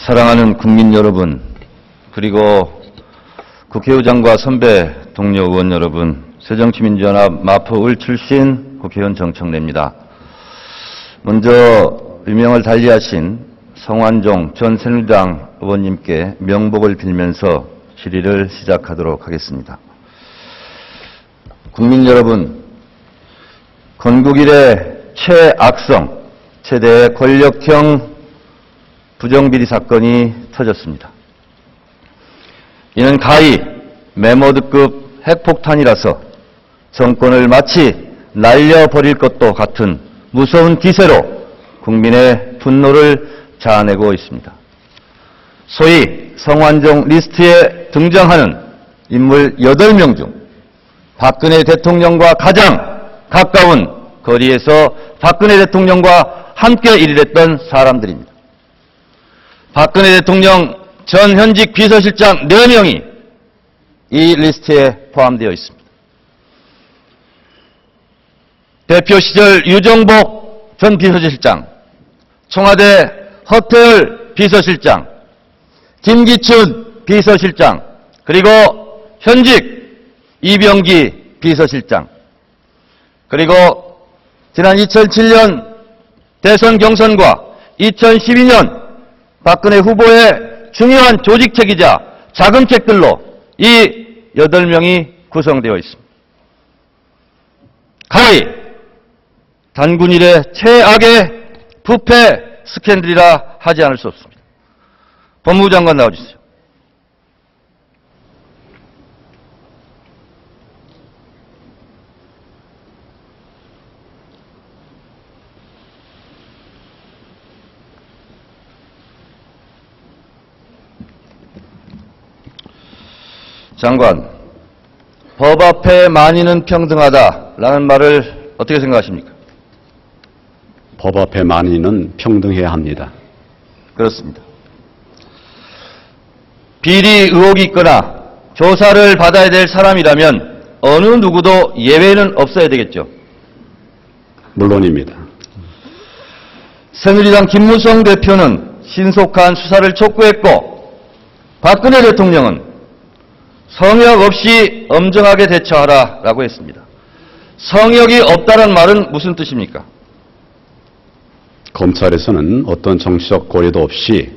사랑하는 국민 여러분, 그리고 국회의장과 선배 동료 의원 여러분, 새정치민주연합 마포을 출신 국회의원 정청래입니다. 먼저 유명을 달리하신 성완종 전 새누리당 의원님께 명복을 빌면서 질의를 시작하도록 하겠습니다. 국민 여러분, 건국 이래 최악성, 최대 권력형 부정비리 사건이 터졌습니다. 이는 가히 메모드급 핵폭탄이라서 정권을 마치 날려버릴 것도 같은 무서운 기세로 국민의 분노를 자아내고 있습니다. 소위 성완종 리스트에 등장하는 인물 8명 중 박근혜 대통령과 가장 가까운 거리에서 박근혜 대통령과 함께 일했던 사람들입니다. 박근혜 대통령 전 현직 비서실장 4명이 이 리스트에 포함되어 있습니다. 대표 시절 유정복 전 비서실장, 청와대 허태열 비서실장, 김기춘 비서실장, 그리고 현직 이병기 비서실장, 그리고 지난 2007년 대선 경선과 2012년 박근혜 후보의 중요한 조직책이자 자금책들로 이 8명이 구성되어 있습니다. 가히 단군 이래 최악의 부패 스캔들이라 하지 않을 수 없습니다. 법무부 장관 나와주세요. 장관, 법 앞에 만인은 평등하다라는 말을 어떻게 생각하십니까? 법 앞에 만인은 평등해야 합니다. 그렇습니다. 비리 의혹이 있거나 조사를 받아야 될 사람이라면 어느 누구도 예외는 없어야 되겠죠. 물론입니다. 새누리당 김무성 대표는 신속한 수사를 촉구했고 박근혜 대통령은 성역 없이 엄정하게 대처하라라고 했습니다. 성역이 없다는 말은 무슨 뜻입니까? 검찰에서는 어떤 정치적 고려도 없이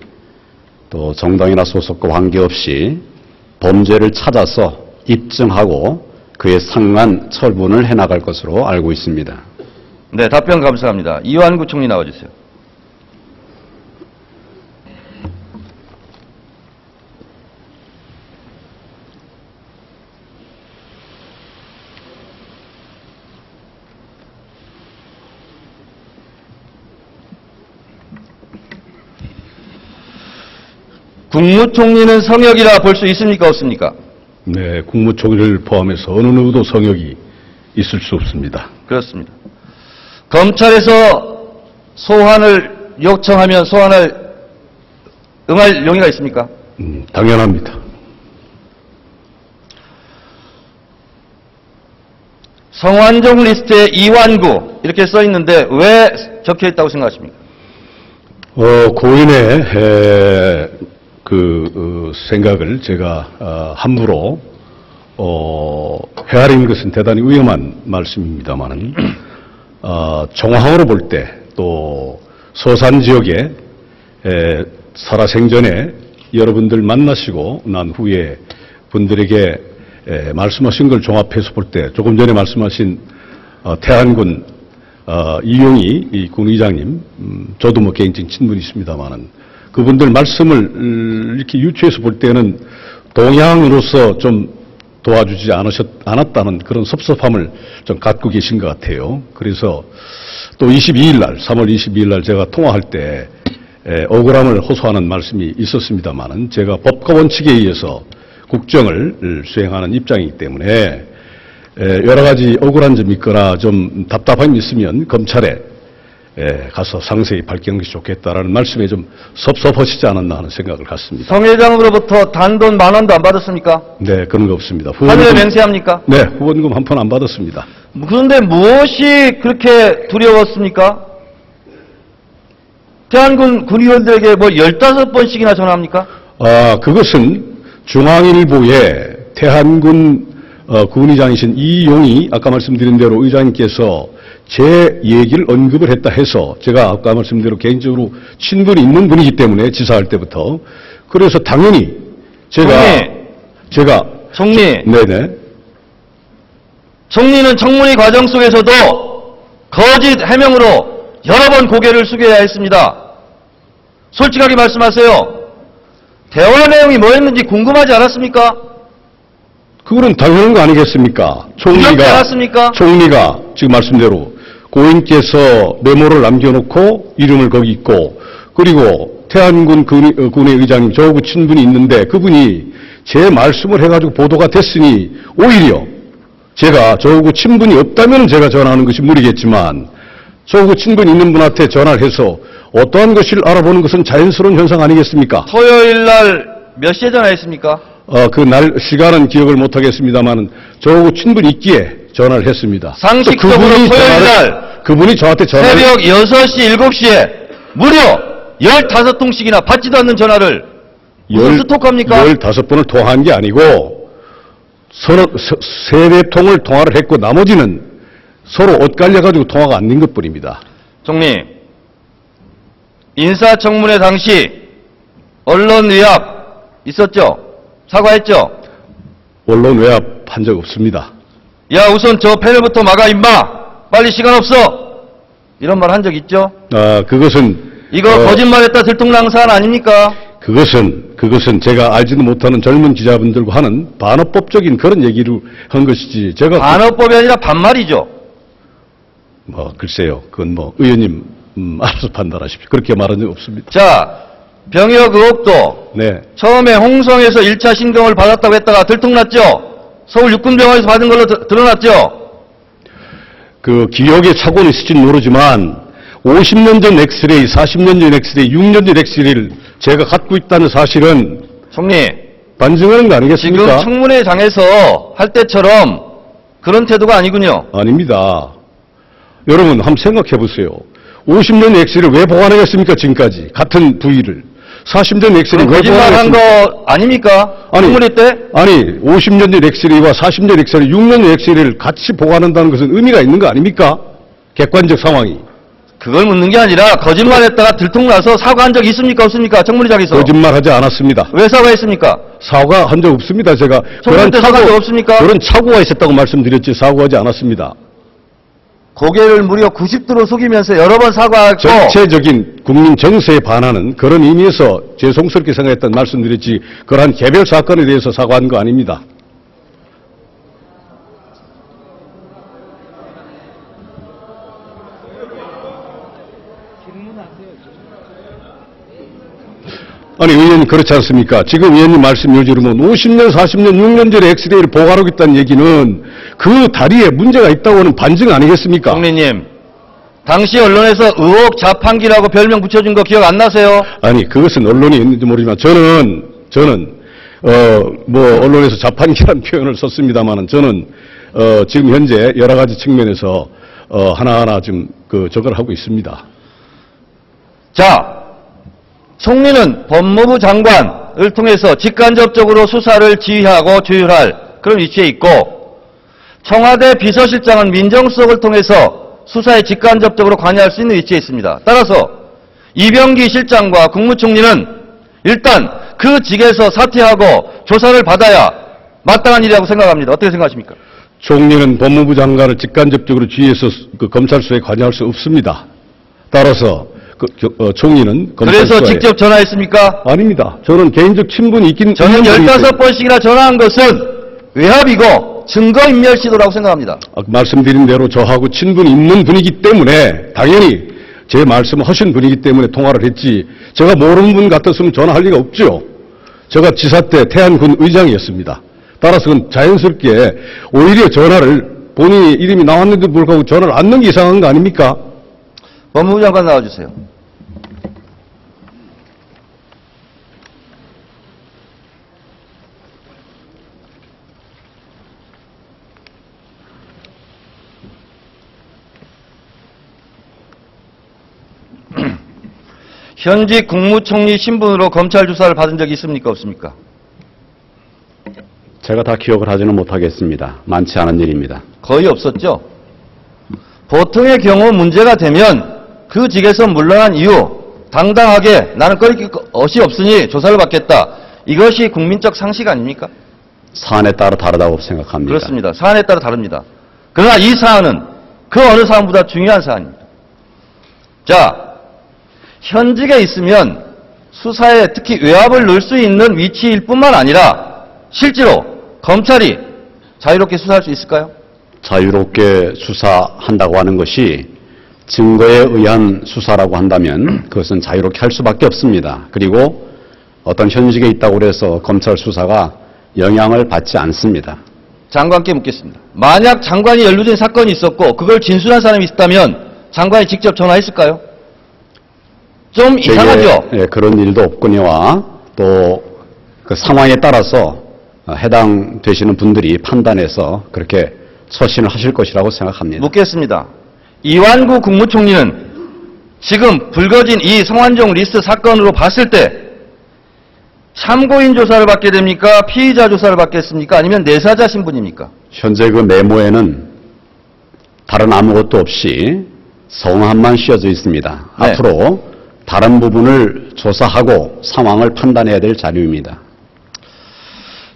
또 정당이나 소속과 관계없이 범죄를 찾아서 입증하고 그에 상응한 처분을 해나갈 것으로 알고 있습니다. 네, 답변 감사합니다. 이완구 총리 나와주세요. 국무총리는 성역이라 볼 수 있습니까, 없습니까? 네, 국무총리를 포함해서 어느 누구도 성역이 있을 수 없습니다. 그렇습니다. 검찰에서 소환을 요청하면 소환을 응할 용의가 있습니까? 당연합니다. 성완종 리스트에 이완구 이렇게 써 있는데 왜 적혀 있다고 생각하십니까? 고인의 생각을 제가 함부로 헤아리는 것은 대단히 위험한 말씀입니다만은 정황으로 볼 때 또 서산 지역에 살아생전에 여러분들 만나시고 난 후에 분들에게 말씀하신 걸 종합해서 볼 때 조금 전에 말씀하신 태안군 이용희 이 군의장님, 저도 뭐 개인적인 친분이 있습니다만은 그분들 말씀을 이렇게 유추해서 볼 때는 동향으로서 좀 도와주지 않았다는 그런 섭섭함을 좀 갖고 계신 것 같아요. 그래서 또 22일 날, 3월 22일 날 제가 통화할 때 억울함을 호소하는 말씀이 있었습니다만은 제가 법과 원칙에 의해서 국정을 수행하는 입장이기 때문에 여러 가지 억울한 점이 있거나 좀 답답함이 있으면 검찰에 가서 상세히 밝히는 것이 좋겠다라는 말씀에 좀 섭섭하시지 않았나 하는 생각을 갖습니다. 성 회장으로부터 단돈 10,000원도 안 받았습니까? 네, 그런 거 없습니다. 하늘에 맹세합니까? 네, 후원금 한 푼 안 받았습니다. 그런데 무엇이 그렇게 두려웠습니까? 태안군 군의원들에게 뭐 15번씩이나 전화합니까? 그것은 중앙일보에 태안군 군의장이신 이용이 아까 말씀드린 대로 의장님께서 제 얘기를 언급을 했다 해서 제가 아까 말씀드린 대로 개인적으로 친분이 있는 분이기 때문에 지사할 때부터 그래서 당연히 제가 총리, 네네. 총리는 청문회 과정 속에서도 거짓 해명으로 여러 번 고개를 숙여야 했습니다. 솔직하게 말씀하세요. 대화 내용이 뭐였는지 궁금하지 않았습니까? 그거는 당연한 거 아니겠습니까? 두렵지 않았습니까? 총리가 지금 말씀대로 고인께서 메모를 남겨놓고 이름을 거기 있고 그리고 태안군 군의 의장님 저하고 친분이 있는데 그분이 제 말씀을 해가지고 보도가 됐으니 오히려 제가 저하고 친분이 없다면 제가 전화하는 것이 무리겠지만 저하고 친분이 있는 분한테 전화를 해서 어떠한 것을 알아보는 것은 자연스러운 현상 아니겠습니까? 토요일 날 몇 시에 전화했습니까? 그날 시간은 기억을 못하겠습니다만 저하고 친분이 있기에 전화를 했습니다. 상식적으로 그분이 토요일 날 그분이 저한테 전화를 새벽 6시, 7시에 무려 15통씩이나 받지도 않는 전화를 무슨 스토커입니까? 15번을 통화한 게 아니고 서로 세네 통을 통화를 했고 나머지는 서로 엇갈려가지고 통화가 안 된 것뿐입니다. 총리, 인사청문회 당시 언론 위압 있었죠? 사과했죠? 언론 외압한 적 없습니다. 야, 우선 저 패널부터 막아 임마! 빨리 시간 없어! 이런 말 한 적 있죠? 그것은 이거 거짓말했다 들통난 사안 아닙니까? 그것은 제가 알지도 못하는 젊은 기자분들과 하는 반어법적인 그런 얘기를 한 것이지 제가 반어법이 아니라 반말이죠. 글쎄요. 그건 의원님 알아서 판단하십시오. 그렇게 말한 적 없습니다. 자, 병역 의혹도 네. 처음에 홍성에서 1차 신경을 받았다고 했다가 들통났죠? 서울 육군병원에서 받은 걸로 드러났죠? 그 기억에 착오는 있을지는 모르지만 50년 전 엑스레이, 40년 전 엑스레이, 6년 전 엑스레이를 제가 갖고 있다는 사실은 총리, 반증하는 거 지금 아니겠습니까? 청문회장에서 할 때처럼 그런 태도가 아니군요. 아닙니다. 여러분 한번 생각해 보세요. 50년 엑스레이를 왜 보관하겠습니까? 지금까지 같은 부위를 40년 엑스레이 왜 거짓말한 보관하겠습니까? 거 아닙니까? 청문회 때? 아니 50년 전 엑스레이와 40년 엑스레이, 6년 전 엑스레이를 같이 보관한다는 것은 의미가 있는 거 아닙니까? 객관적 상황이. 그걸 묻는 게 아니라 거짓말했다가 들통나서 사과한 적 있습니까? 없습니까? 청문회장에서. 거짓말하지 않았습니다. 왜 사과했습니까? 사과한 적 없습니다. 제가 청문회 때 사과한 적 없습니까? 그런 착오가 있었다고 말씀드렸지 사과하지 않았습니다. 고개를 무려 90도로 숙이면서 여러 번 사과하고 전체적인 국민 정서에 반하는 그런 의미에서 죄송스럽게 생각했다는 말씀드렸지 그러한 개별 사건에 대해서 사과한 거 아닙니다. 아니 의원님 그렇지 않습니까? 지금 의원님 말씀 요지로 보면 50년, 40년, 6년 전에 엑스레이를 보관하고 있다는 얘기는 그 다리에 문제가 있다고 하는 반증 아니겠습니까? 총리님, 당시 언론에서 의혹 자판기라고 별명 붙여준 거 기억 안 나세요? 아니 그것은 언론이 있는지 모르지만 저는 언론에서 자판기라는 표현을 썼습니다만은 저는 지금 현재 여러 가지 측면에서 하나하나 좀 저걸 하고 있습니다. 자, 총리는 법무부 장관을 통해서 직간접적으로 수사를 지휘하고 조율할 그런 위치에 있고 청와대 비서실장은 민정수석을 통해서 수사에 직간접적으로 관여할 수 있는 위치에 있습니다. 따라서 이병기 실장과 국무총리는 일단 그 직에서 사퇴하고 조사를 받아야 마땅한 일이라고 생각합니다. 어떻게 생각하십니까? 총리는 법무부 장관을 직간접적으로 지휘해서 검찰 수사에 관여할 수 없습니다. 따라서 총리는 검찰 그래서 수사에 직접 전화했습니까? 아닙니다. 저는 개인적 친분이 있긴 저는 있는 분이기 때문에 15번씩이나 전화한 것은 외압이고 증거인멸 시도라고 생각합니다. 말씀드린 대로 저하고 친분이 있는 분이기 때문에 당연히 제 말씀을 하신 분이기 때문에 통화를 했지 제가 모르는 분 같았으면 전화할 리가 없죠. 제가 지사 때 태안군 의장이었습니다. 따라서 그건 자연스럽게 오히려 전화를 본인이 이름이 나왔는데도 불구하고 전화를 안 넣는 게 이상한 거 아닙니까? 법무부 장관 나와주세요. 현직 국무총리 신분으로 검찰 조사를 받은 적이 있습니까? 없습니까? 제가 다 기억을 하지는 못하겠습니다. 많지 않은 일입니다. 거의 없었죠. 보통의 경우 문제가 되면 그 직에서 물러난 이후 당당하게 나는 꺼릴 것이 없으니 조사를 받겠다. 이것이 국민적 상식 아닙니까? 사안에 따라 다르다고 생각합니다. 그렇습니다. 사안에 따라 다릅니다. 그러나 이 사안은 그 어느 사안보다 중요한 사안입니다. 자, 현직에 있으면 수사에 특히 외압을 넣을 수 있는 위치일 뿐만 아니라 실제로 검찰이 자유롭게 수사할 수 있을까요? 자유롭게 수사한다고 하는 것이 증거에 의한 수사라고 한다면 그것은 자유롭게 할 수밖에 없습니다. 그리고 어떤 현직에 있다고 해서 검찰 수사가 영향을 받지 않습니다. 장관께 묻겠습니다. 만약 장관이 연루된 사건이 있었고 그걸 진술한 사람이 있다면 장관이 직접 전화했을까요? 좀 이상하죠? 예, 그런 일도 없거니와 또 그 상황에 따라서 해당되시는 분들이 판단해서 그렇게 처신을 하실 것이라고 생각합니다. 묻겠습니다. 이완구 국무총리는 지금 불거진 이 성완종 리스트 사건으로 봤을 때 참고인 조사를 받게 됩니까? 피의자 조사를 받겠습니까? 아니면 내사자 신분입니까? 현재 그 메모에는 다른 아무것도 없이 성함만 씌어져 있습니다. 네. 앞으로 다른 부분을 조사하고 상황을 판단해야 될 자료입니다.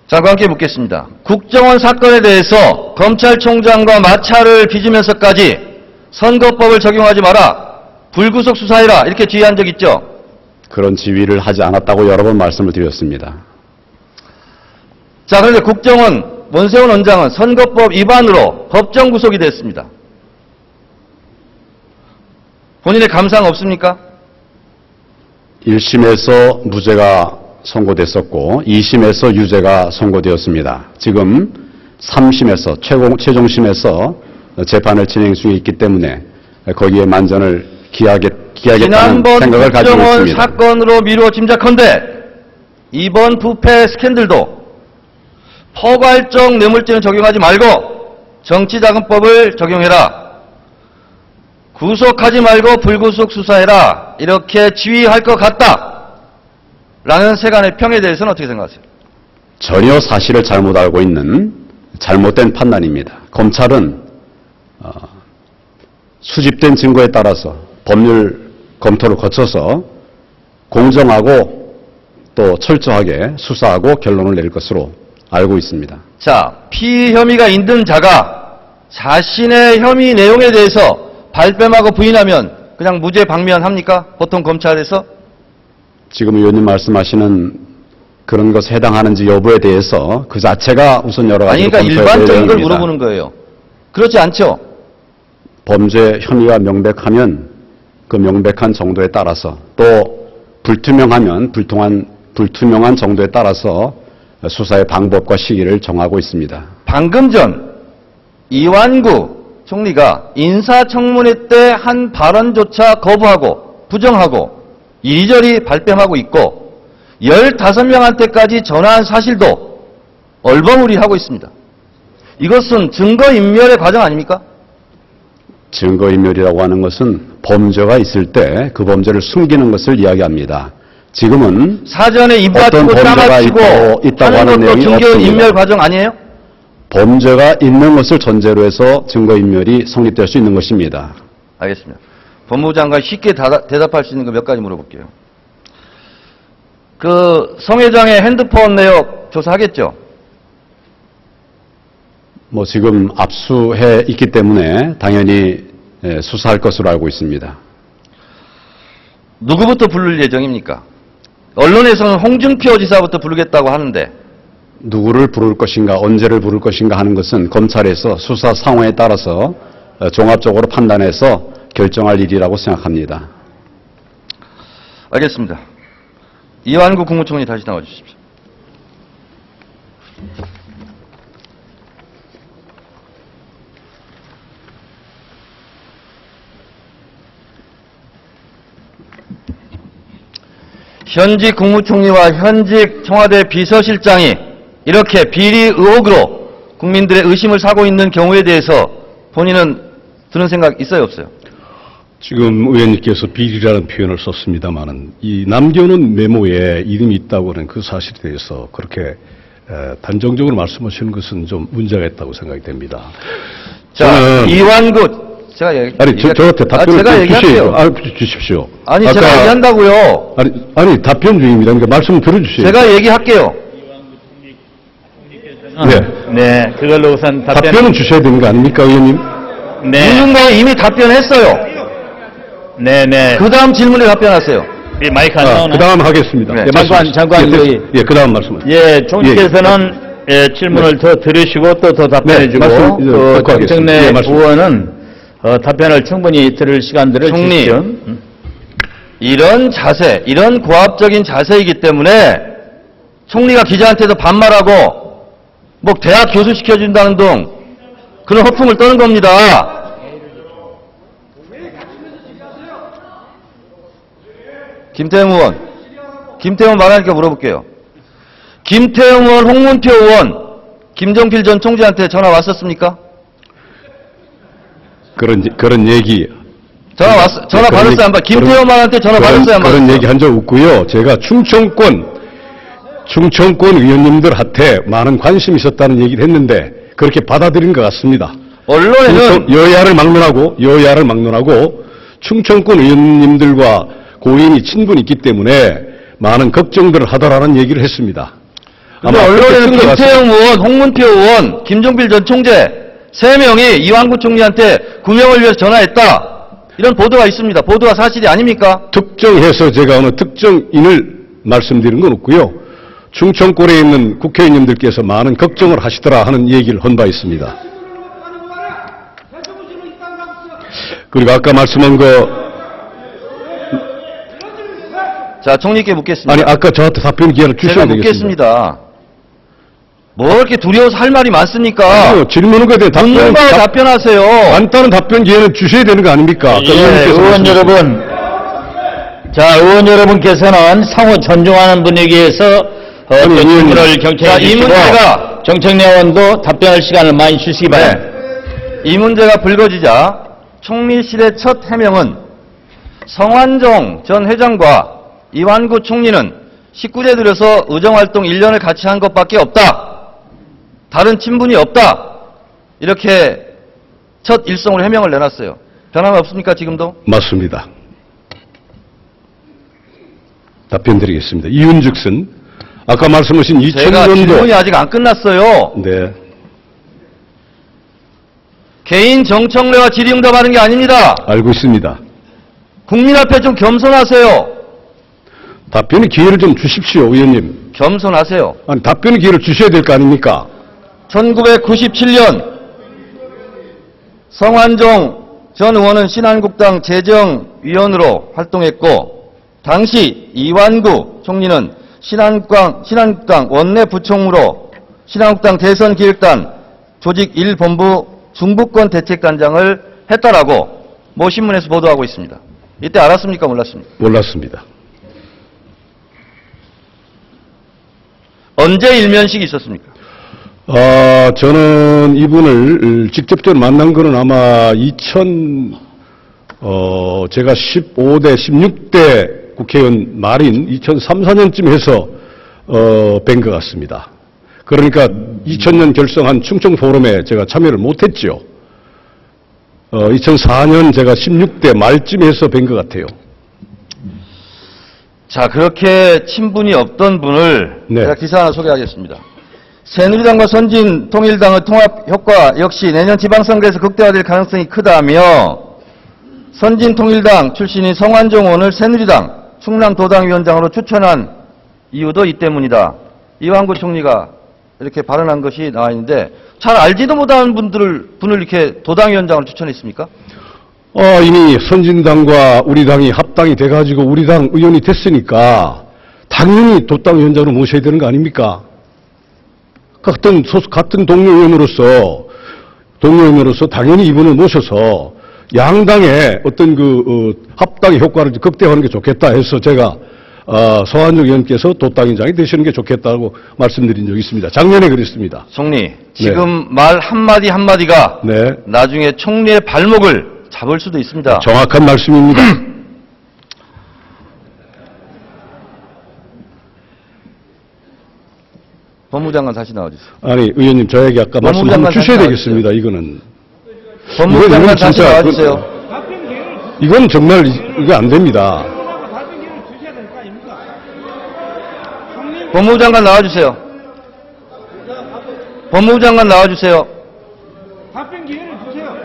장관께 묻겠습니다. 국정원 사건에 대해서 검찰총장과 마찰을 빚으면서까지 선거법을 적용하지 마라, 불구속 수사해라 이렇게 지휘한 적 있죠? 그런 지휘를 하지 않았다고 여러 번 말씀을 드렸습니다. 자, 그런데 국정원 원세훈 원장은 선거법 위반으로 법정 구속이 됐습니다. 본인의 감상 없습니까? 1심에서 무죄가 선고됐었고 2심에서 유죄가 선고되었습니다. 지금 3심에서 최종심에서 재판을 진행 중에 있기 때문에 거기에 만전을 기하겠다는 지난번 생각을 가지고 국정원 있습니다. 사건으로 미루어 짐작컨대 이번 부패 스캔들도 포괄적 뇌물죄는 적용하지 말고 정치자금법을 적용해라. 구속하지 말고 불구속 수사해라. 이렇게 지휘할 것 같다. 라는 세간의 평에 대해서는 어떻게 생각하세요? 전혀 사실을 잘못 알고 있는 잘못된 판단입니다. 검찰은 수집된 증거에 따라서 법률 검토를 거쳐서 공정하고 또 철저하게 수사하고 결론을 내릴 것으로 알고 있습니다. 자, 피의 혐의가 있는 자가 자신의 혐의 내용에 대해서 발뺌하고 부인하면 그냥 무죄 방면합니까? 보통 검찰에서? 지금 의원님 말씀하시는 그런 것에 해당하는지 여부에 대해서 그 자체가 우선 여러 가지 아니, 그러니까 일반적인 걸 물어보는 거예요. 그렇지 않죠? 범죄 혐의가 명백하면 그 명백한 정도에 따라서 또 불투명하면 불투명한 정도에 따라서 수사의 방법과 시기를 정하고 있습니다. 방금 전 이완구 총리가 인사청문회 때 한 발언조차 거부하고 부정하고 이리저리 발뺌하고 있고 15명한테까지 전화한 사실도 얼버무리하고 있습니다. 이것은 증거인멸의 과정 아닙니까? 증거인멸이라고 하는 것은 범죄가 있을 때 그 범죄를 숨기는 것을 이야기합니다. 지금은 사전에 입 어떤 다치고 범죄가 짜맞히고 있다고 하는 하는 것도 내용이 증거인멸 없습니다. 과정 아니에요? 범죄가 있는 것을 전제로 해서 증거인멸이 성립될 수 있는 것입니다. 알겠습니다. 법무부 장관 쉽게 대답할 수 있는 거 몇 가지 물어볼게요. 그 성 회장의 핸드폰 내역 조사하겠죠? 뭐 지금 압수해 있기 때문에 당연히 수사할 것으로 알고 있습니다. 누구부터 부를 예정입니까? 언론에서는 홍준표 지사부터 부르겠다고 하는데 누구를 부를 것인가 언제를 부를 것인가 하는 것은 검찰에서 수사 상황에 따라서 종합적으로 판단해서 결정할 일이라고 생각합니다. 알겠습니다. 이완구 국무총리 다시 나와 주십시오. 현직 국무총리와 현직 청와대 비서실장이 이렇게 비리 의혹으로 국민들의 의심을 사고 있는 경우에 대해서 본인은 드는 생각 있어요, 없어요? 지금 의원님께서 비리라는 표현을 썼습니다마는 이 남겨놓은 메모에 이름이 있다고 하는 그 사실에 대해서 그렇게 단정적으로 말씀하시는 것은 좀 문제가 있다고 생각이 됩니다. 자, 저는 이완구 제가 저한테 답변을 제가 얘기할게요. 주십시오. 아니 제가 얘기한다고요. 아니 답변 중입니다. 그러니까 말씀 들어주세요. 제가 얘기할게요. 네, 그걸로 우선 답변은 주셔야 되는 거 아닙니까, 의원님? 네, 묻는 거에 이미 답변했어요. 네. 그 다음 질문에 답변하세요. 이 마이크 안 나오나? 그 다음 하겠습니다. 네. 장관, 그 다음 말씀하세요. 예, 총리께서는 질문을 더 들으시고 또 더 답변해주고, 말씀, 그 듣고 하겠습니다. 정청래 말씀. 의원은 답변을 충분히 들을 시간들을 총리. 주십시오. 이런 자세, 이런 고압적인 자세이기 때문에 총리가 기자한테도 반말하고 뭐 대학 교수 시켜준다는 등 그런 허풍을 떠는 겁니다. 김태형 의원, 김태형 말하니까 물어볼게요. 김태형 의원, 홍문표 의원, 김종필 전 총재한테 전화 왔었습니까? 그런 얘기. 전화 받았어요, 안 받았어요? 김태형 말한테 전화 받았어요, 안 받았어요? 그런 얘기 한 적 없고요. 제가 충청권 의원님들한테 많은 관심이 있었다는 얘기를 했는데 그렇게 받아들인 것 같습니다. 언론에는 여야를 막론하고 충청권 의원님들과 고인이 친분이 있기 때문에 많은 걱정들을 하더라는 얘기를 했습니다. 근데 언론에는 김태형 의원, 홍문표 의원, 김종필 전 총재 3명이 이완구 총리한테 구명을 위해서 전화했다. 이런 보도가 있습니다. 보도가 사실이 아닙니까? 특정해서 제가 어느 특정인을 말씀드린 건 없고요. 충청권에 있는 국회의원님들께서 많은 걱정을 하시더라 하는 얘기를 한 바 있습니다. 그리고 아까 말씀한 자, 총리께 묻겠습니다. 아니 아까 저한테 답변 기회를 제가 주셔야 되겠습니다. 묻겠습니다. 뭐 이렇게 두려워서 할 말이 많습니까? 아니요, 질문에 대해 묻는 거에 답변하세요. 간단한 답변 기회는 주셔야 되는 거 아닙니까? 아까 예, 의원님께서 의원 말씀하신 여러분. 자, 의원 여러분께서는 상호 존중하는 분위기에서 아니, 질문을 자, 경청해 이 주시고 문제가- 정청래 의원도 답변할 시간을 많이 주시기 바랍니다. 이 문제가 불거지자 총리실의 첫 해명은 성완종 전 회장과 이완구 총리는 19대 들여서 의정활동 1년을 같이 한 것밖에 없다. 다른 친분이 없다. 이렇게 첫 일성으로 해명을 내놨어요. 변함이 없습니까, 지금도? 맞습니다. 답변 드리겠습니다. 이윤즉슨 아까 말씀하신 제가 질문이 2000년도 아직 안 끝났어요. 네. 개인 정청래와 질의응답하는 게 아닙니다. 알고 있습니다. 국민 앞에 좀 겸손하세요. 답변의 기회를 좀 주십시오, 의원님. 겸손하세요. 아니, 답변의 기회를 주셔야 될 거 아닙니까? 1997년 성완종 전 의원은 신한국당 재정위원으로 활동했고 당시 이완구 총리는 신한국당 원내부총무로 신한국당 대선기획단 조직 1본부 중부권 대책단장을 했다라고 모 신문에서 보도하고 있습니다. 이때 알았습니까, 몰랐습니까? 몰랐습니다. 언제 일면식이 있었습니까? 저는 이분을 직접적으로 만난 거는 아마 제가 15대, 16대 국회의원 말인 2003, 4년쯤 해서, 뵌 것 같습니다. 그러니까 2000년 결성한 충청 포럼에 제가 참여를 못했죠. 2004년 제가 16대 말쯤 해서 뵌 것 같아요. 자, 그렇게 친분이 없던 분을 네. 제가 기사 하나 소개하겠습니다. 새누리당과 선진통일당의 통합 효과 역시 내년 지방선거에서 극대화될 가능성이 크다며 선진통일당 출신인 성완종 의원을 새누리당 충남도당위원장으로 추천한 이유도 이 때문이다. 이완구 총리가 이렇게 발언한 것이 나와 있는데 잘 알지도 못하는 분을 이렇게 도당위원장으로 추천했습니까? 이미 선진당과 우리 당이 합당이 돼가지고 우리 당 의원이 됐으니까 당연히 도당위원장으로 모셔야 되는 거 아닙니까? 같은 동료의원으로서 당연히 이분을 모셔서 양당의 어떤 합당의 효과를 극대화하는 게 좋겠다 해서 제가 서한juk 의원께서 도당위원장이 되시는 게 좋겠다고 말씀드린 적이 있습니다. 작년에 그랬습니다. 총리, 지금 말 한마디 한마디가 네. 나중에 총리의 발목을 잡을 수도 있습니다. 정확한 말씀입니다. 법무장관 다시 나와주세요. 아니, 의원님, 저에게 아까 말씀 법무장관 한번 주셔야 다시 되겠습니다. 이거는. 법무장관 이건 다시 진짜 나와주세요. 이건 정말 이거 안 됩니다. 법무장관 나와주세요. 법무장관 나와주세요. 답변 기회를 주세요.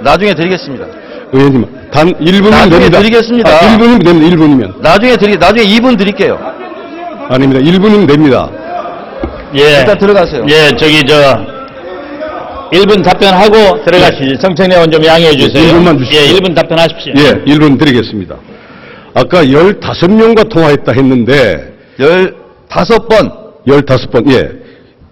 나중에 드리겠습니다. 의원님, 단 1분이면 나중에 됩니다. 드리겠습니다. 1분이면 됩니다. 1분이면. 나중에 2분 드릴게요. 아닙니다. 1분이면 됩니다. 예. 일단 들어가세요. 예, 1분 답변하고 들어가시죠. 정청래 의원 좀 양해해 주세요. 1분만 주시죠. 예, 1분 답변하십시오. 예, 1분 드리겠습니다. 아까 15명과 통화했다 했는데 15번. 15번, 예.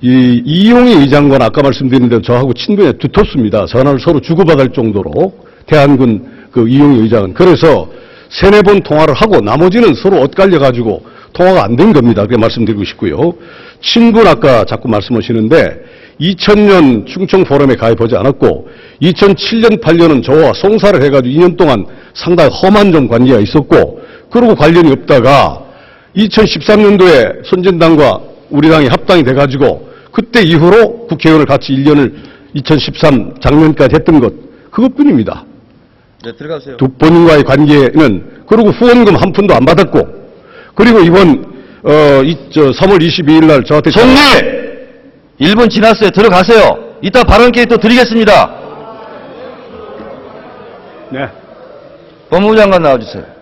이용희 의장관 아까 말씀드린 대로 저하고 친분이 두텁습니다. 전화를 서로 주고받을 정도로 대한군 그 이용희 의장은. 그래서 3-4번 통화를 하고 나머지는 서로 엇갈려가지고 통화가 안 된 겁니다. 그렇게 말씀드리고 싶고요. 친분 아까 자꾸 말씀하시는데 2000년 충청 포럼에 가입하지 않았고 2007년 8년은 저와 송사를 해가지고 2년 동안 상당히 험한 좀 관계가 있었고 그러고 관련이 없다가 2013년도에 선진당과 우리 당이 합당이 돼가지고 그때 이후로 국회의원을 같이 1년을 2013 작년까지 했던 것 그것뿐입니다. 네, 들어가세요. 두 본인과의 관계는 그리고 후원금 한 푼도 안 받았고 그리고 이번 3월 22일 날 저한테 총리! 1분 지났어요. 들어가세요. 이따 발언 기회 또 드리겠습니다. 네. 법무장관 나와주세요.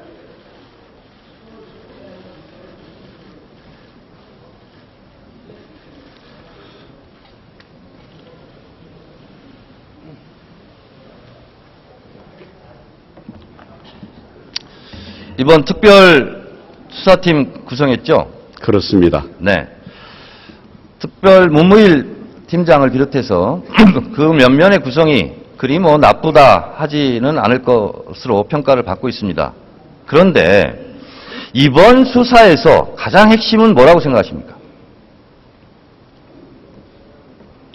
이번 특별 수사팀 구성했죠? 그렇습니다. 네. 특별 문무일 팀장을 비롯해서 그 몇몇의 구성이 그리 뭐 나쁘다 하지는 않을 것으로 평가를 받고 있습니다. 그런데 이번 수사에서 가장 핵심은 뭐라고 생각하십니까?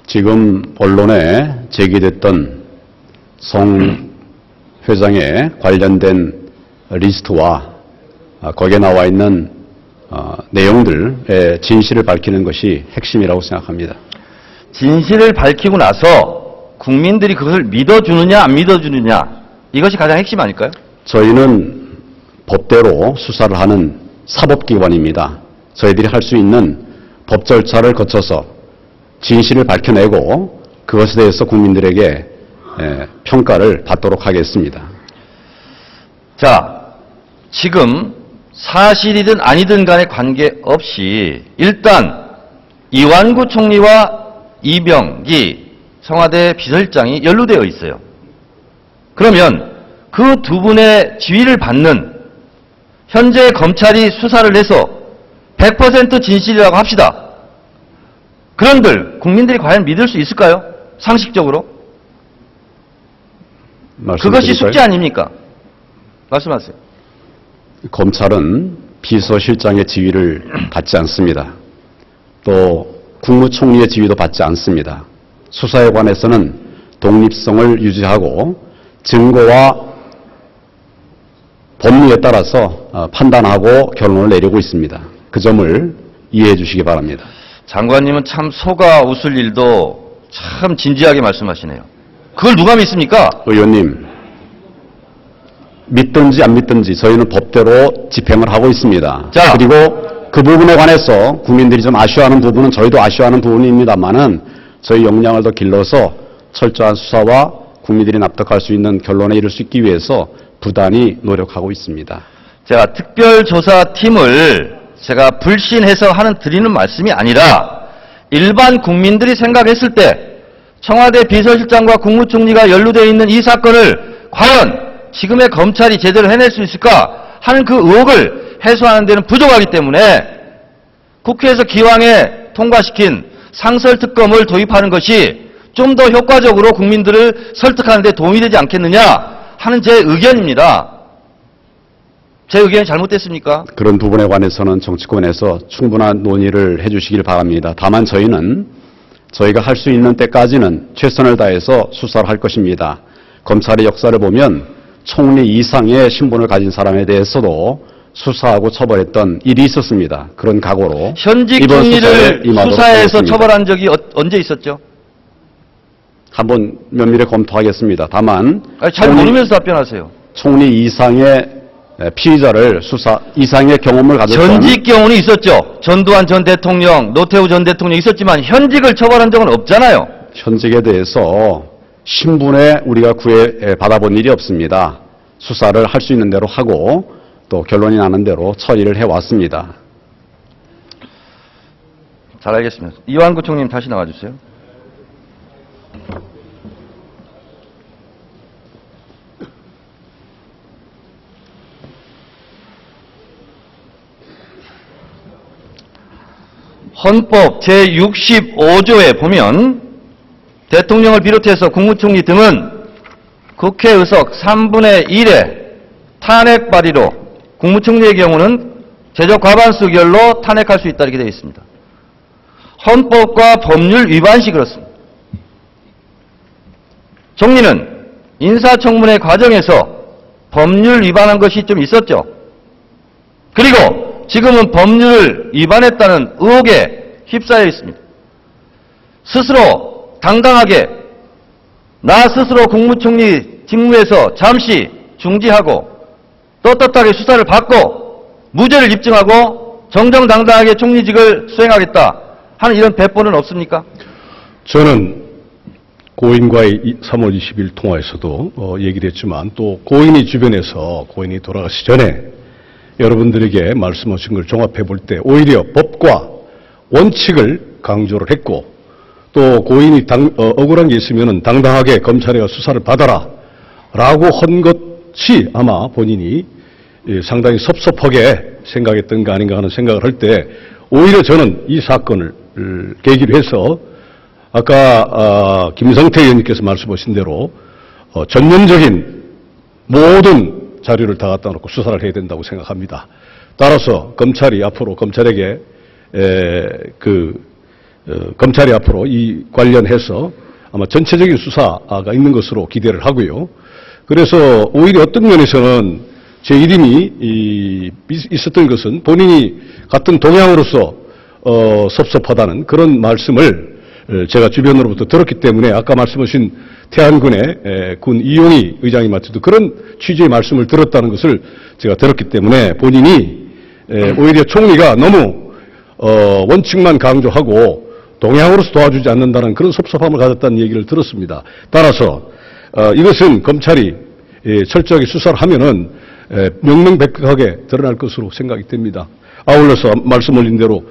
지금 언론에 제기됐던 송 회장에 관련된 리스트와 거기에 나와 있는 내용들의 진실을 밝히는 것이 핵심이라고 생각합니다. 진실을 밝히고 나서 국민들이 그것을 믿어주느냐 안 믿어주느냐 이것이 가장 핵심 아닐까요? 저희는 법대로 수사를 하는 사법기관입니다. 저희들이 할 수 있는 법 절차를 거쳐서 진실을 밝혀내고 그것에 대해서 국민들에게 평가를 받도록 하겠습니다. 자, 지금 사실이든 아니든 간에 관계없이 일단 이완구 총리와 이병기 청와대 비서실장이 연루되어 있어요. 그러면 그 두 분의 지휘를 받는 현재 검찰이 수사를 해서 100% 진실이라고 합시다. 그런들 국민들이 과연 믿을 수 있을까요? 상식적으로? 그것이 숙제 아닙니까? 말씀하세요. 검찰은 비서실장의 지휘를 받지 않습니다. 또 국무총리의 지휘도 받지 않습니다. 수사에 관해서는 독립성을 유지하고 증거와 법리에 따라서 판단하고 결론을 내리고 있습니다. 그 점을 이해해 주시기 바랍니다. 장관님은 참 속아 웃을 일도 참 진지하게 말씀하시네요. 그걸 누가 믿습니까? 의원님, 믿든지 안 믿든지 저희는 법대로 집행을 하고 있습니다. 자. 그리고 그 부분에 관해서 국민들이 좀 아쉬워하는 부분은 저희도 아쉬워하는 부분입니다만은 저희 역량을 더 길러서 철저한 수사와 국민들이 납득할 수 있는 결론에 이를 수 있기 위해서 부단히 노력하고 있습니다. 제가 특별조사팀을 제가 불신해서 드리는 말씀이 아니라 일반 국민들이 생각했을 때 청와대 비서실장과 국무총리가 연루되어 있는 이 사건을 과연 지금의 검찰이 제대로 해낼 수 있을까 하는 그 의혹을 해소하는 데는 부족하기 때문에 국회에서 기왕에 통과시킨 상설특검을 도입하는 것이 좀 더 효과적으로 국민들을 설득하는 데 도움이 되지 않겠느냐 하는 제 의견입니다. 제 의견이 잘못됐습니까? 그런 부분에 관해서는 정치권에서 충분한 논의를 해 주시길 바랍니다. 다만 저희는 저희가 할 수 있는 때까지는 최선을 다해서 수사를 할 것입니다. 검찰의 역사를 보면 총리 이상의 신분을 가진 사람에 대해서도 수사하고 처벌했던 일이 있었습니다. 그런 각오로 현직 이번 수사에 총리를 임하도록 수사해서 하겠습니다. 처벌한 적이 언제 있었죠? 한번 면밀히 검토하겠습니다. 다만 아니, 잘 모르면서 답변하세요. 총리 이상의 피의자를 수사 이상의 경험을 가졌던 전직 경우는 있었죠. 전두환 전 대통령, 노태우 전 대통령 있었지만 현직을 처벌한 적은 없잖아요. 현직에 대해서 신분에 우리가 구애 받아본 일이 없습니다. 수사를 할 수 있는 대로 하고 또 결론이 나는 대로 처리를 해왔습니다. 잘 알겠습니다. 이완구 총리님 다시 나와주세요. 헌법 제65조에 보면 대통령을 비롯해서 국무총리 등은 국회 의석 3분의 1의 탄핵 발의로 국무총리의 경우는 제적 과반수 결로 탄핵할 수 있다 이렇게 되어 있습니다. 헌법과 법률 위반시 그렇습니다. 총리는 인사청문회 과정에서 법률 위반한 것이 좀 있었죠. 그리고 지금은 법률을 위반했다는 의혹에 휩싸여 있습니다. 스스로 당당하게 나 스스로 국무총리 직무에서 잠시 중지하고 떳떳하게 수사를 받고 무죄를 입증하고 정정당당하게 총리직을 수행하겠다 하는 이런 배포는 없습니까? 저는 고인과의 3월 20일 통화에서도 얘기를 했지만 또 고인이 주변에서 고인이 돌아가시 전에 여러분들에게 말씀하신 걸 종합해 볼 때 오히려 법과 원칙을 강조를 했고 또 고인이 억울한 게 있으면 당당하게 검찰에 가서 수사를 받아라 라고 한 것이 아마 본인이 상당히 섭섭하게 생각했던 거 아닌가 하는 생각을 할 때 오히려 저는 이 사건을 계기로 해서 아까 김성태 의원님께서 말씀하신 대로 전면적인 모든 자료를 다 갖다 놓고 수사를 해야 된다고 생각합니다. 따라서 검찰이 앞으로 검찰에게 검찰이 앞으로 이 관련해서 아마 전체적인 수사가 있는 것으로 기대를 하고요. 그래서 오히려 어떤 면에서는 제 이름이 있었던 것은 본인이 같은 동향으로서 섭섭하다는 그런 말씀을 제가 주변으로부터 들었기 때문에 아까 말씀하신 태안군의 군 이용희 의장님한테도 그런 취지의 말씀을 들었다는 것을 제가 들었기 때문에 본인이 오히려 총리가 너무 원칙만 강조하고 동향으로서 도와주지 않는다는 그런 섭섭함을 가졌다는 얘기를 들었습니다. 따라서 이것은 검찰이 철저하게 수사를 하면은 명명백백하게 드러날 것으로 생각이 됩니다. 아울러서 말씀 올린 대로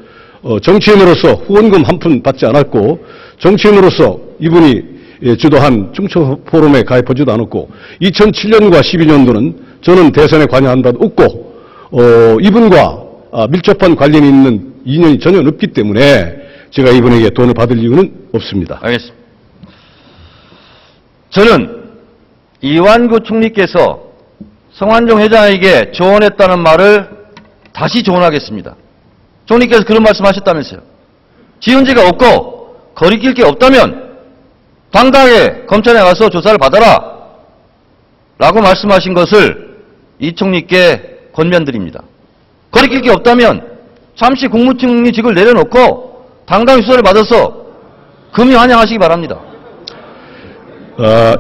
정치인으로서 후원금 한 푼 받지 않았고 정치인으로서 이분이 주도한 충청포럼에 가입하지도 않았고 2007년과 12년도는 저는 대선에 관여한 바도 없고 이분과 밀접한 관련이 있는 인연이 전혀 없기 때문에 제가 이분에게 돈을 받을 이유는 없습니다. 알겠습니다. 저는 이완구 총리께서 성완종 회장에게 조언했다는 말을 다시 조언하겠습니다. 총리께서 그런 말씀하셨다면서요. 지은지가 없고 거리낄 게 없다면 당당하게 검찰에 가서 조사를 받아라 라고 말씀하신 것을 이 총리께 권면드립니다. 거리낄 게 없다면 잠시 국무총리직을 내려놓고 당당히 수사를 받아서 금이 환영하시기 바랍니다.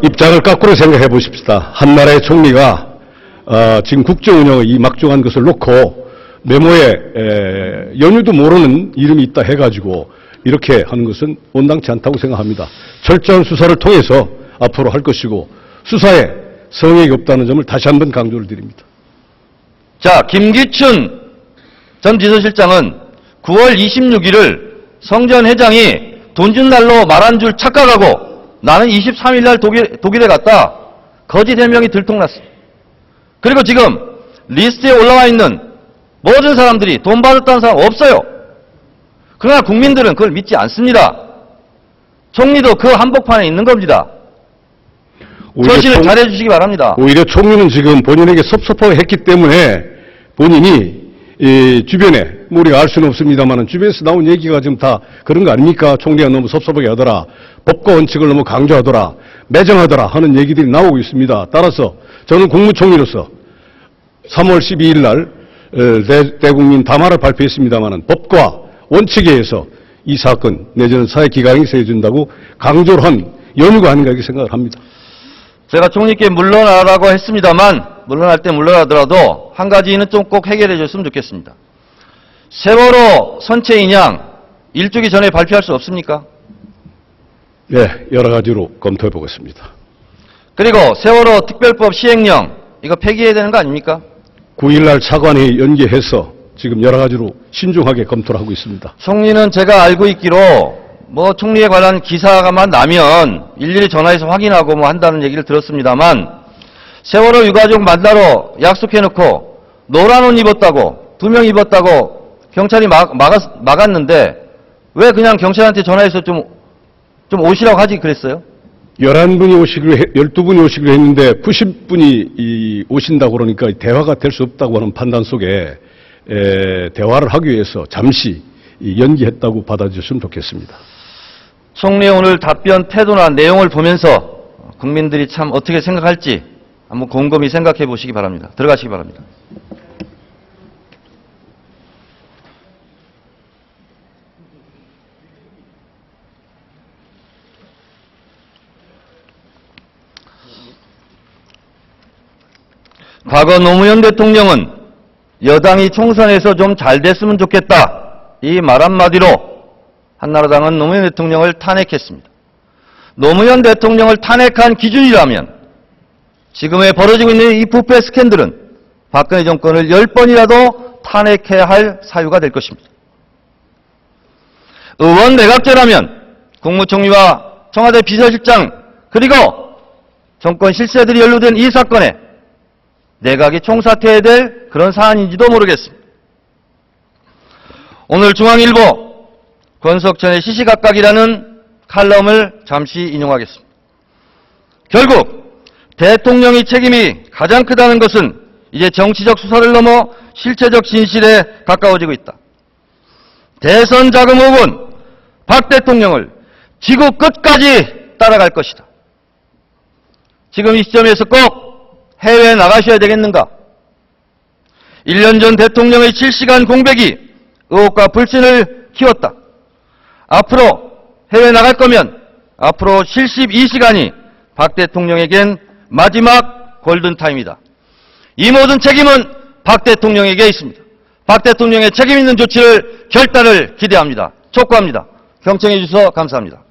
입장을 거꾸로 생각해 보십시다. 한 나라의 총리가 지금 국정 운영의 이 막중한 것을 놓고 메모에 연유도 모르는 이름이 있다 해가지고 이렇게 하는 것은 온당치 않다고 생각합니다. 철저한 수사를 통해서 앞으로 할 것이고 수사에 성역이 없다는 점을 다시 한번 강조를 드립니다. 자, 김기춘 전 비서실장은 9월 26일을 성전 회장이 돈 준 날로 말한 줄 착각하고 나는 23일 날 독일에 갔다. 거짓 해명이 들통났습니다. 그리고 지금 리스트에 올라와 있는 모든 사람들이 돈 받았다는 사람 없어요. 그러나 국민들은 그걸 믿지 않습니다. 총리도 그 한복판에 있는 겁니다. 처신을 잘해 주시기 바랍니다. 오히려 총리는 지금 본인에게 섭섭하게 했기 때문에 본인이 이 주변에 뭐 우리가 알 수는 없습니다만 주변에서 나온 얘기가 지금 다 그런 거 아닙니까? 총리가 너무 섭섭하게 하더라. 법과 원칙을 너무 강조하더라. 매정하더라 하는 얘기들이 나오고 있습니다. 따라서 저는 국무총리로서 3월 12일 날 대국민 담화를 발표했습니다만 법과 원칙에 의해서 이 사건 내지는 사회기강이 세워준다고 강조를 한 연유가 아닌가 이렇게 생각을 합니다. 제가 총리께 물러나라고 했습니다만 물러날 때 물러나더라도 한 가지는 좀 꼭 해결해 줬으면 좋겠습니다. 세월호 선체 인양 일주기 전에 발표할 수 없습니까? 네, 여러 가지로 검토해 보겠습니다. 그리고 세월호 특별법 시행령 이거 폐기해야 되는 거 아닙니까? 9일날 차관이 연기해서 지금 여러 가지로 신중하게 검토를 하고 있습니다. 총리는 제가 알고 있기로 뭐 총리에 관한 기사가만 나면 일일이 전화해서 확인하고 뭐 한다는 얘기를 들었습니다만 세월호 유가족 만나러 약속해놓고 노란 옷 입었다고 2명 입었다고 경찰이 막았는데 왜 그냥 경찰한테 전화해서 좀 오시라고 하지 그랬어요? 12분이 오시기로 했는데 90분이 오신다고 그러니까 대화가 될 수 없다고 하는 판단 속에 대화를 하기 위해서 잠시 연기했다고 받아주셨으면 좋겠습니다. 총리의 오늘 답변 태도나 내용을 보면서 국민들이 참 어떻게 생각할지 한번 곰곰이 생각해 보시기 바랍니다. 들어가시기 바랍니다. 과거 노무현 대통령은 여당이 총선에서 좀 잘 됐으면 좋겠다. 이 말 한마디로 한나라당은 노무현 대통령을 탄핵했습니다. 노무현 대통령을 탄핵한 기준이라면 지금에 벌어지고 있는 이 부패 스캔들은 박근혜 정권을 10번이라도 탄핵해야 할 사유가 될 것입니다. 의원 내각제라면 국무총리와 청와대 비서실장 그리고 정권 실세들이 연루된 이 사건에 내각이 총사퇴해야 될 그런 사안인지도 모르겠습니다. 오늘 중앙일보 권석천의 시시각각이라는 칼럼을 잠시 인용하겠습니다. 결국 대통령의 책임이 가장 크다는 것은 이제 정치적 수사를 넘어 실체적 진실에 가까워지고 있다. 대선 자금 의혹은 박 대통령을 지구 끝까지 따라갈 것이다. 지금 이 시점에서 꼭 해외에 나가셔야 되겠는가? 1년 전 대통령의 실시간 공백이 의혹과 불신을 키웠다. 앞으로 해외 나갈 거면 앞으로 72시간이 박 대통령에겐 마지막 골든타임이다. 이 모든 책임은 박 대통령에게 있습니다. 박 대통령의 책임 있는 조치를 결단을 기대합니다. 촉구합니다. 경청해 주셔서 감사합니다.